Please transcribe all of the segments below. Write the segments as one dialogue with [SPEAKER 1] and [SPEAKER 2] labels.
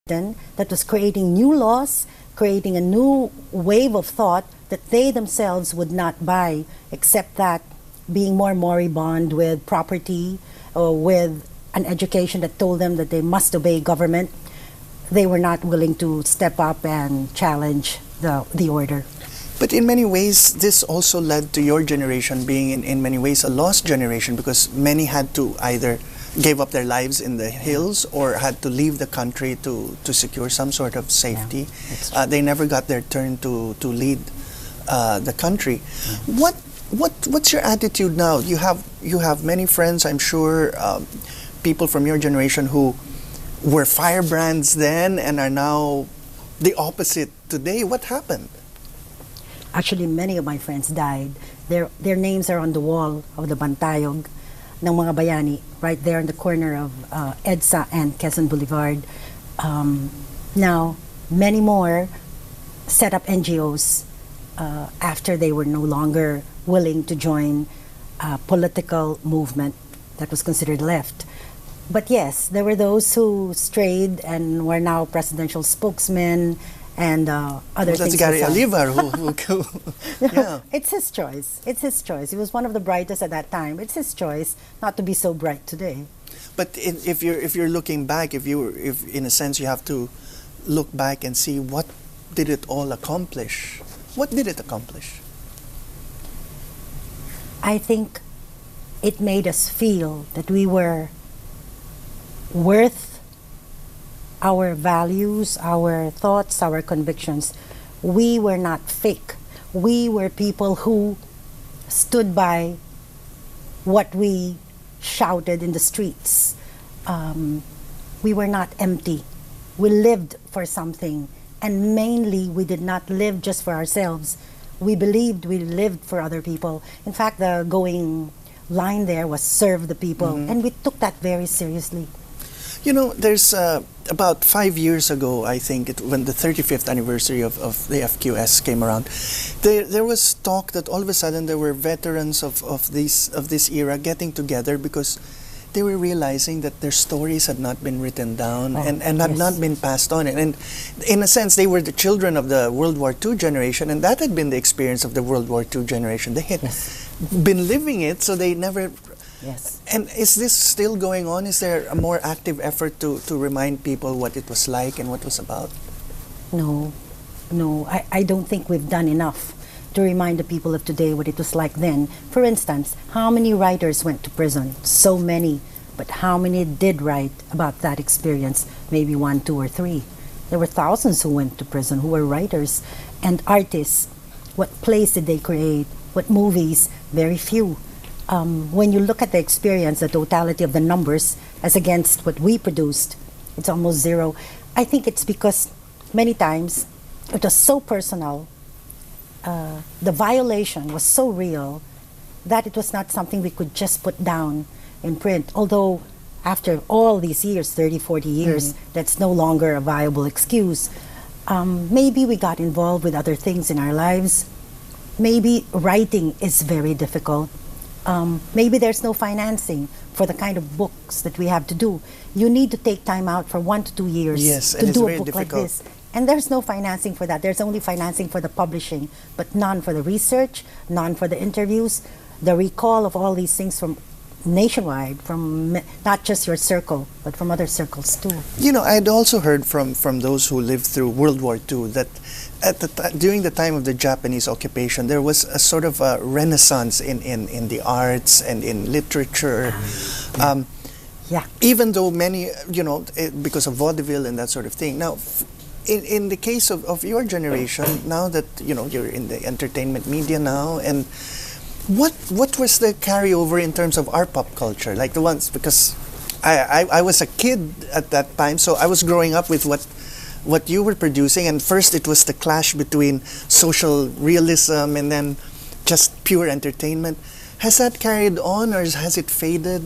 [SPEAKER 1] that was creating new laws, creating a new wave of thought that they themselves would not buy, except that being more moribund with property or with an education that told them that they must obey government, they were not willing to step up and challenge the order.
[SPEAKER 2] But in many ways, this also led to your generation being in many ways a lost generation, because many had to either gave up their lives in the hills or had to leave the country to secure some sort of safety. Yeah, they never got their turn to lead the country. Yeah. What's your attitude now? You have many friends, I'm sure, people from your generation who were firebrands then and are now the opposite today. What happened?
[SPEAKER 1] Actually, many of my friends died. Their names are on the wall of the Bantayog ng mga bayani, right there in the corner of EDSA and Quezon Boulevard. Now, many more set up NGOs after they were no longer willing to join a political movement that was considered left. But yes, there were those who strayed and were now presidential spokesmen and other things.
[SPEAKER 2] That's Gary Olivar who
[SPEAKER 1] yeah. It's his choice. It's his choice. He was one of the brightest at that time. It's his choice not to be so bright today.
[SPEAKER 2] But if you're looking back, if in a sense you have to look back and see what did it all accomplish. What did it accomplish?
[SPEAKER 1] I think it made us feel that we were worth our values, our thoughts, our convictions. We were not fake. We were people who stood by what we shouted in the streets. We were not empty. We lived for something. And mainly, we did not live just for ourselves. We believed we lived for other people. In fact, the going line there was serve the people. And we took that very seriously.
[SPEAKER 2] You know, there's about 5 years ago, I think, when the 35th anniversary of the FQS came around, there was talk that all of a sudden there were veterans of this era getting together because they were realizing that their stories had not been written down and had not been passed on. And in a sense, they were the children of the World War II generation, and that had been the experience of the World War II generation. They had been living it, so they never...
[SPEAKER 1] Yes.
[SPEAKER 2] And is this still going on? Is there a more active effort to remind people what it was like and what it was about?
[SPEAKER 1] No, I don't think we've done enough to remind the people of today what it was like then. For instance, how many writers went to prison? So many. But how many did write about that experience? Maybe 1, 2, or 3. There were thousands who went to prison, who were writers and artists. What plays did they create? What movies? Very few. When you look at the experience, the totality of the numbers as against what we produced, it's almost zero. I think it's because many times it was so personal, the violation was so real that it was not something we could just put down in print. Although after all these years, 30, 40 years, that's no longer a viable excuse. Maybe we got involved with other things in our lives. Maybe writing is very difficult. Maybe there's no financing for the kind of books that we have to do. You need to take time out for 1 to 2 years to do a book like this. And there's no financing for that. There's only financing for the publishing, but none for the research, none for the interviews, the recall of all these things from nationwide, from not just your circle, but from other circles too.
[SPEAKER 2] You know, I'd also heard from those who lived through World War II that during the time of the Japanese occupation, there was a sort of a renaissance in the arts and in literature. Even though many, you know, because of vaudeville and that sort of thing. Now, in the case of your generation, now that, you know, you're in the entertainment media now, and what was the carryover in terms of our pop culture? Like the ones, because I was a kid at that time, so I was growing up with what you were producing, and first it was the clash between social realism and then just pure entertainment. Has that carried on, or has it faded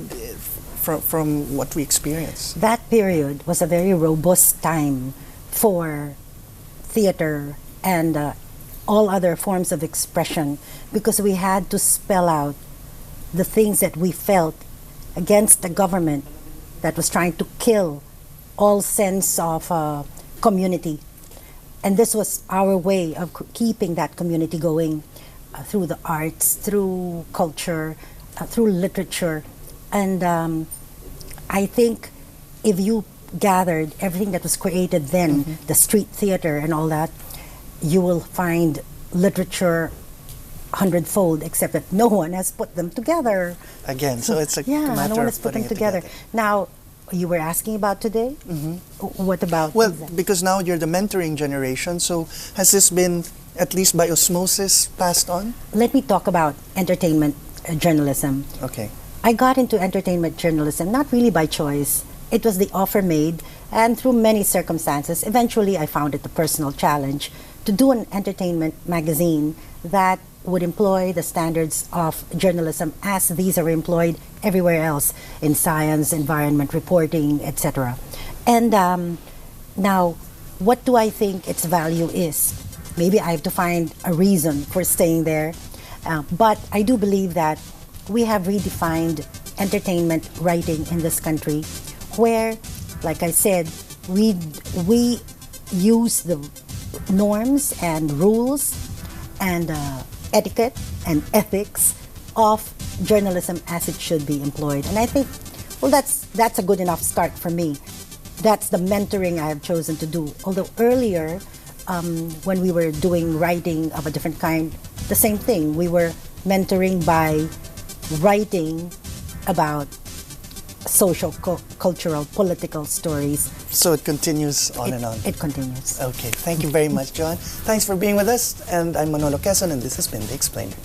[SPEAKER 2] from what we experienced?
[SPEAKER 1] That period was a very robust time for theater and all other forms of expression, because we had to spell out the things that we felt against the government that was trying to kill all sense of community. And this was our way of keeping that community going through the arts, through culture, through literature. And I think if you gathered everything that was created then, the street theater and all that, you will find literature hundredfold, except that no one has put them together.
[SPEAKER 2] Again, so it's a
[SPEAKER 1] Yeah,
[SPEAKER 2] matter
[SPEAKER 1] no one
[SPEAKER 2] of
[SPEAKER 1] has put
[SPEAKER 2] putting
[SPEAKER 1] them
[SPEAKER 2] it
[SPEAKER 1] together. Now, you were asking about today? What about?
[SPEAKER 2] Well, because now you're the mentoring generation, so has this been, at least by osmosis, passed on?
[SPEAKER 1] Let me talk about entertainment journalism.
[SPEAKER 2] Okay.
[SPEAKER 1] I got into entertainment journalism not really by choice. It was the offer made, and through many circumstances, eventually I found it a personal challenge to do an entertainment magazine that would employ the standards of journalism as these are employed everywhere else in science, environment, reporting, etc. And now, what do I think its value is? Maybe I have to find a reason for staying there, but I do believe that we have redefined entertainment writing in this country, where, like I said, we use the norms and rules and etiquette and ethics of journalism as it should be employed. And I think, well, that's a good enough start for me. That's the mentoring I have chosen to do. Although earlier, when we were doing writing of a different kind, the same thing. We were mentoring by writing about social, cultural, political stories.
[SPEAKER 2] So it continues on and on.
[SPEAKER 1] It continues.
[SPEAKER 2] Okay, thank you very much, John. Thanks for being with us. And I'm Manolo Quezon, and this has been The Explainer.